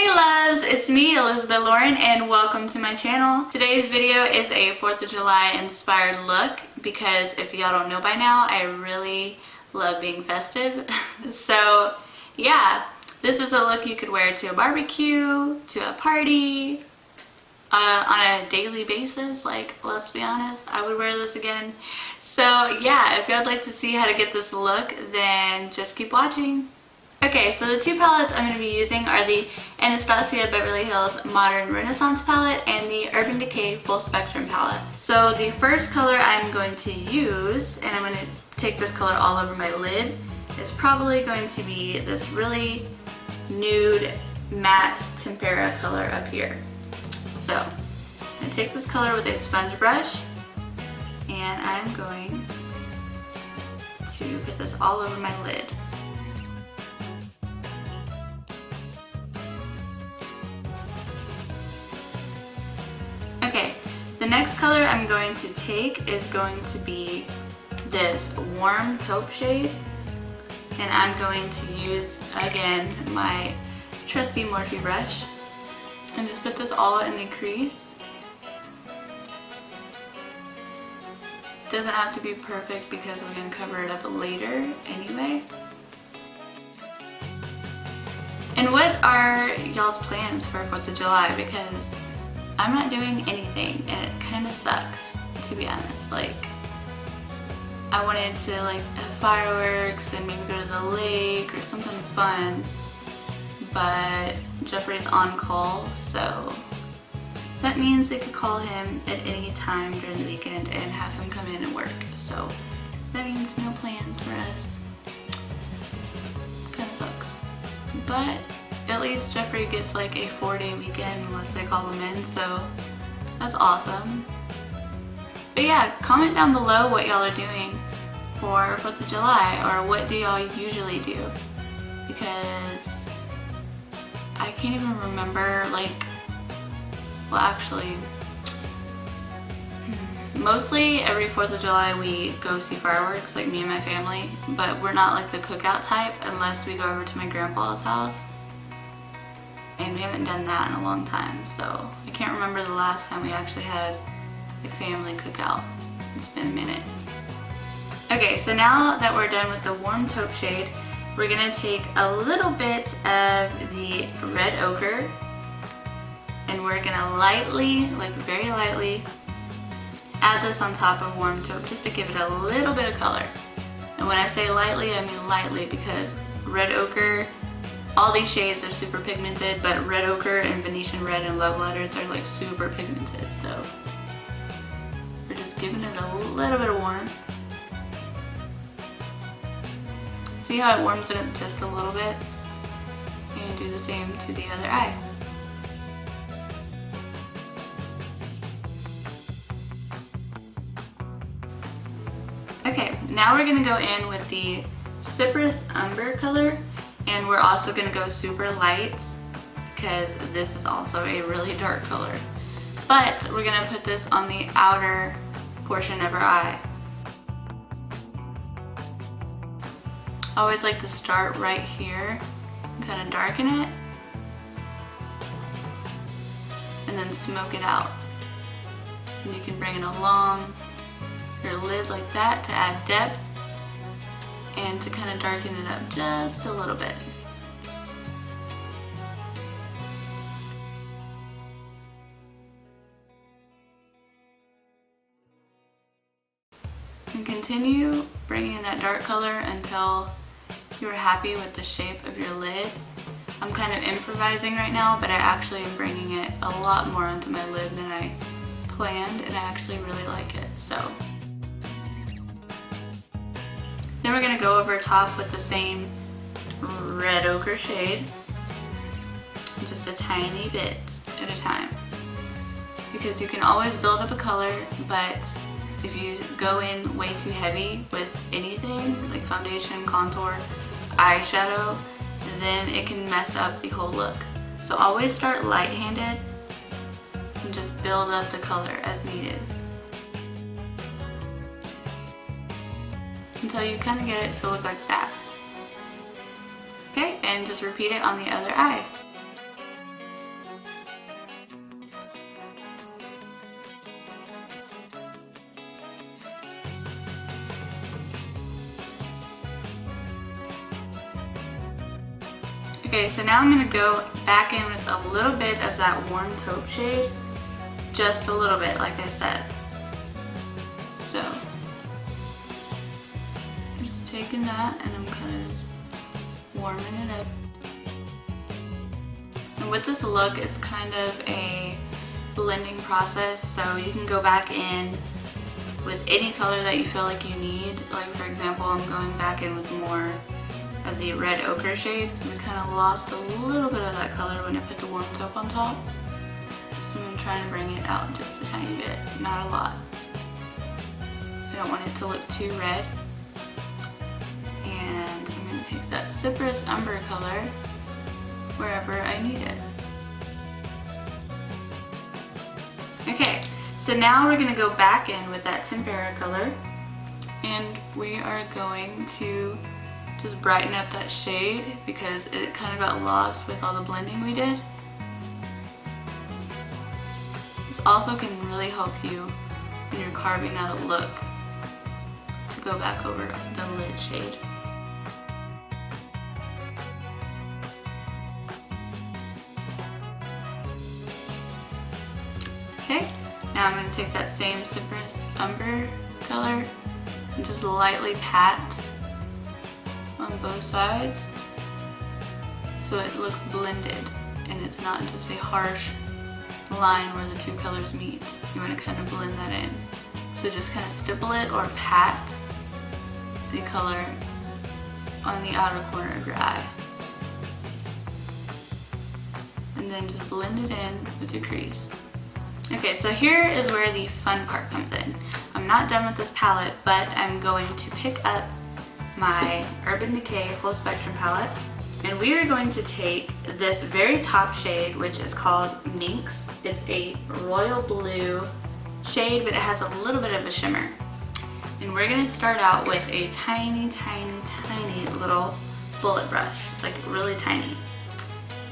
Hey loves, it's me, Elizabeth Lauren, and welcome to my channel. Today's video is a 4th of July inspired look because if y'all don't know by now, I really love being festive. So yeah, this is a look you could wear to a barbecue, to a party, on a daily basis. Like, let's be honest, I would wear this again. So yeah, if y'all would like to see how to get this look, then just keep watching. Okay, so the two palettes I'm going to be using are the Anastasia Beverly Hills Modern Renaissance palette and the Urban Decay Full Spectrum palette. So the first color I'm going to use, and I'm going to take this color all over my lid, is probably going to be this really nude matte tempera color up here. So I'm going to take this color with a sponge brush, and I'm going to put this all over my lid. Okay, the next color I'm going to take is going to be this warm taupe shade, and I'm going to use, again, my trusty Morphe brush and just put this all in the crease. Doesn't have to be perfect because we're going to cover it up later anyway. And what are y'all's plans for 4th of July? Because I'm not doing anything and it kind of sucks, to be honest. Like, I wanted to have fireworks and maybe go to the lake or something fun, but Jeffrey's on call, so that means they could call him at any time during the weekend and have him come in and work. So that means no plans for us. Kind of sucks. But at least Jeffrey gets like a 4-day weekend unless they call him in, so that's awesome. But yeah, comment down below what y'all are doing for 4th of July, or what do y'all usually do, because I can't even remember, well actually, mostly every 4th of July we go see fireworks, like me and my family, but we're not like the cookout type unless we go over to my grandpa's house. And we haven't done that in a long time, so I can't remember the last time we actually had a family cookout. It's been a minute. Okay, so now that we're done with the warm taupe shade, we're gonna take a little bit of the red ochre, and we're gonna lightly, very lightly, add this on top of warm taupe just to give it a little bit of color. And when I say lightly, I mean lightly, because red ochre, all these shades are super pigmented, but red ochre and Venetian red and love letters are super pigmented, so we're just giving it a little bit of warmth. See how it warms it up just a little bit? And do the same to the other eye. Okay, now we're gonna go in with the Cypress Umber color. And we're also going to go super light because this is also a really dark color. But we're going to put this on the outer portion of our eye. I always like to start right here and kind of darken it, and then smoke it out. And you can bring it along your lid like that to add depth, and to kind of darken it up just a little bit. And continue bringing in that dark color until you're happy with the shape of your lid. I'm kind of improvising right now, but I actually am bringing it a lot more onto my lid than I planned, and I actually really like it. So then we're going to go over top with the same red ochre shade, just a tiny bit at a time, because you can always build up a color, but if you go in way too heavy with anything like foundation, contour, eyeshadow, then it can mess up the whole look. So always start light-handed and just build up the color as needed, until you kind of get it to look like that. Okay, and just repeat it on the other eye. Okay, so now I'm going to go back in with a little bit of that warm taupe shade. Just a little bit, like I said. So, just taking that and I'm kind of warming it up. And with this look, it's kind of a blending process, so you can go back in with any color that you feel like you need. Like for example, I'm going back in with more of the red ochre shade. We kind of lost a little bit of that color when I put the warm taupe on top. So I'm trying to bring it out just a tiny bit, not a lot. I don't want it to look too red. And I'm going to take that Cypress Umber color wherever I need it. Okay, so now we're going to go back in with that Tempera color, and we are going to just brighten up that shade because it kind of got lost with all the blending we did. This also can really help you when you're carving out a look to go back over the lid shade. Okay, now I'm going to take that same Cypress Umber color and just lightly pat on both sides so it looks blended and it's not just a harsh line where the two colors meet. You want to kind of blend that in. So just kind of stipple it or pat the color on the outer corner of your eye. And then just blend it in with your crease. Okay, so here is where the fun part comes in. I'm not done with this palette, but I'm going to pick up my Urban Decay Full Spectrum palette, and we are going to take this very top shade, which is called Minx. It's a royal blue shade, but it has a little bit of a shimmer. And we're going to start out with a tiny, tiny, tiny little bullet brush, like really tiny.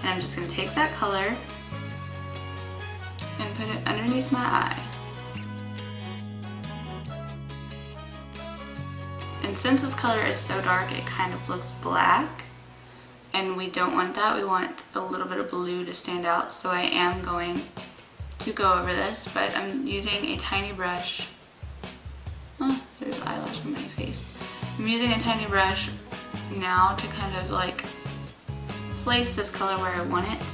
And I'm just going to take that color and put it underneath my eye. And since this color is so dark, it kind of looks black, and we don't want that. We want a little bit of blue to stand out, so I am going to go over this, but I'm using a tiny brush. Oh, there's eyelash on my face. I'm using a tiny brush now to kind of like place this color where I want it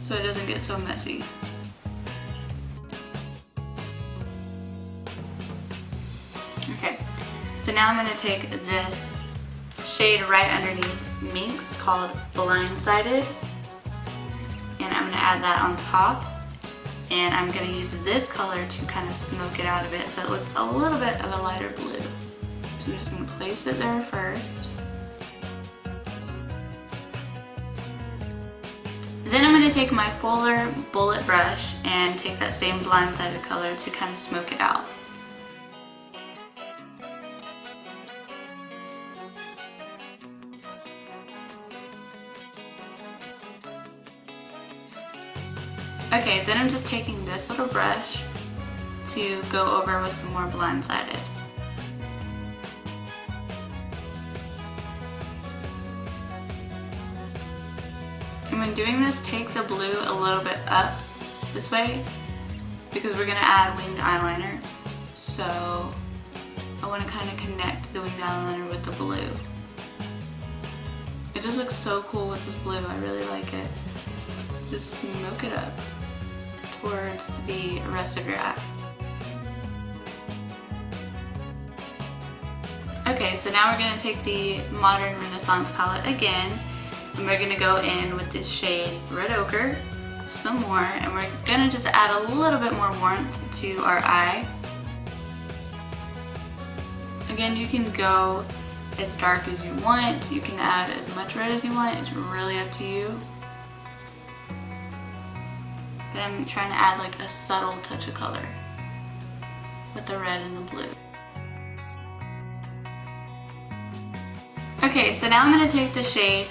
so it doesn't get so messy. Okay, so now I'm going to take this shade right underneath Minx called Blindsided, and I'm going to add that on top, and I'm going to use this color to kind of smoke it out a bit so it looks a little bit of a lighter blue. So I'm just going to place it there first. Then I'm going to take my fuller bullet brush and take that same Blindsided color to kind of smoke it out. Okay, then I'm just taking this little brush to go over with some more Blindsided. And when doing this, take the blue a little bit up this way because we're going to add winged eyeliner. So I want to kind of connect the winged eyeliner with the blue. It just looks so cool with this blue. I really like it. Just smoke it up towards the rest of your eye. Okay, so now we're going to take the Modern Renaissance palette again, and we're going to go in with this shade Red Ochre some more, and we're going to just add a little bit more warmth to our eye. Again, you can go as dark as you want, you can add as much red as you want, it's really up to you. But I'm trying to add like a subtle touch of color with the red and the blue. Okay, so now I'm going to take the shade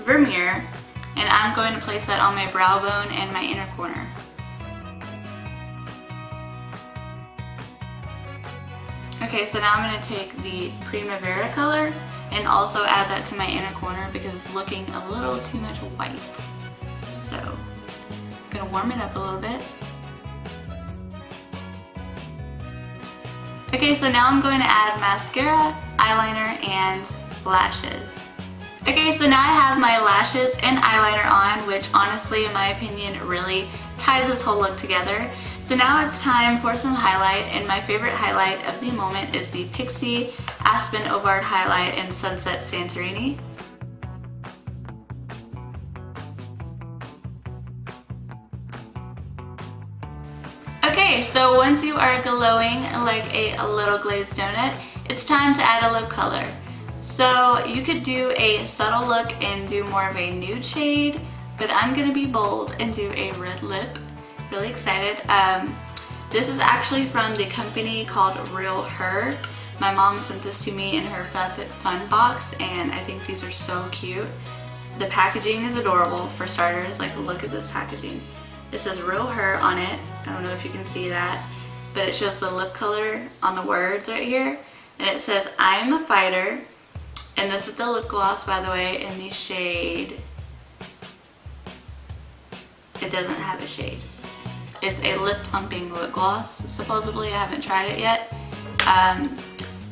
Vermeer, and I'm going to place that on my brow bone and my inner corner. Okay, so now I'm going to take the Primavera color and also add that to my inner corner because it's looking a little too much white. So I'm gonna warm it up a little bit. Okay, so now I'm going to add mascara, eyeliner, and lashes. Okay, so now I have my lashes and eyeliner on, which honestly, in my opinion, really ties this whole look together. So now it's time for some highlight, and my favorite highlight of the moment is the Pixie Aspen Ovard Highlight in Sunset Santorini. Okay, so once you are glowing like a little glazed donut, it's time to add a lip color. So you could do a subtle look and do more of a nude shade, but I'm gonna be bold and do a red lip. Really excited. This is actually from the company called Real Her. My mom sent this to me in her FabFitFun box, and I think these are so cute. The packaging is adorable for starters. Like, look at this packaging. It says Real Her on it. I don't know if you can see that, but it shows the lip color on the words right here. And it says, I am a fighter. And this is the lip gloss, by the way, in the shade. It doesn't have a shade. It's a lip plumping lip gloss, supposedly. I haven't tried it yet.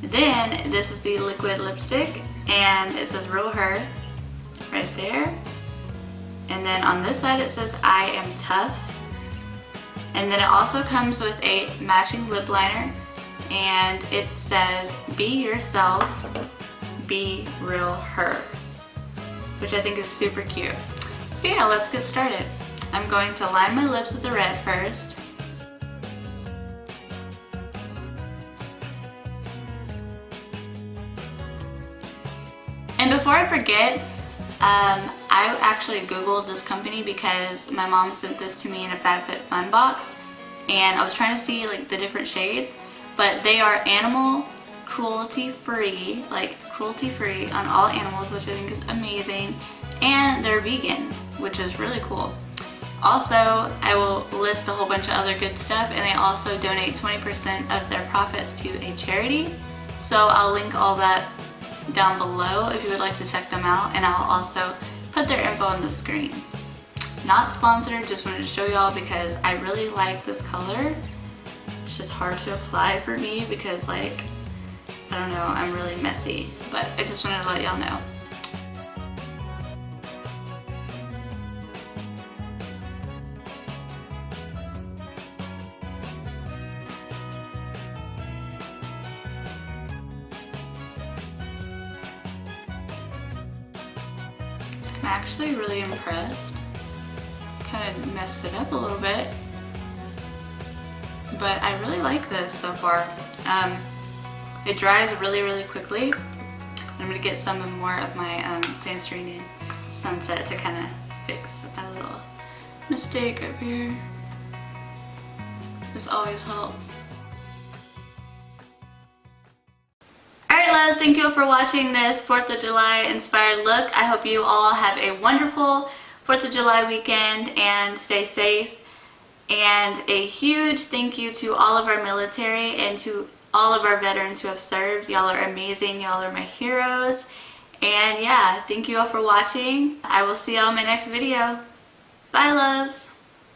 Then this is the liquid lipstick, and it says Real Her right there. And then on this side it says I am tough. And then it also comes with a matching lip liner, and it says be yourself, be Real Her, which I think is super cute. So yeah, let's get started. I'm going to line my lips with the red first. And before I forget, I actually Googled this company because my mom sent this to me in a FabFitFun box, and I was trying to see like the different shades, but they are animal cruelty free, like cruelty free on all animals, which I think is amazing, and they're vegan, which is really cool. Also, I will list a whole bunch of other good stuff, and they also donate 20% of their profits to a charity, so I'll link all that down below if you would like to check them out, and I'll also put their info on the screen. Not sponsored, just wanted to show y'all because I really like this color. It's just hard to apply for me because, like, I don't know, I'm really messy, but I just wanted to let y'all know. I'm actually really impressed. Kind of messed it up a little bit, but I really like this so far. It dries really, really quickly. I'm gonna get some more of my Santorini Sunset to kind of fix a little mistake over here. This always helps. Alright loves, thank you all for watching this 4th of July inspired look. I hope you all have a wonderful 4th of July weekend and stay safe. And a huge thank you to all of our military and to all of our veterans who have served. Y'all are amazing. Y'all are my heroes. And yeah, thank you all for watching. I will see y'all in my next video. Bye loves.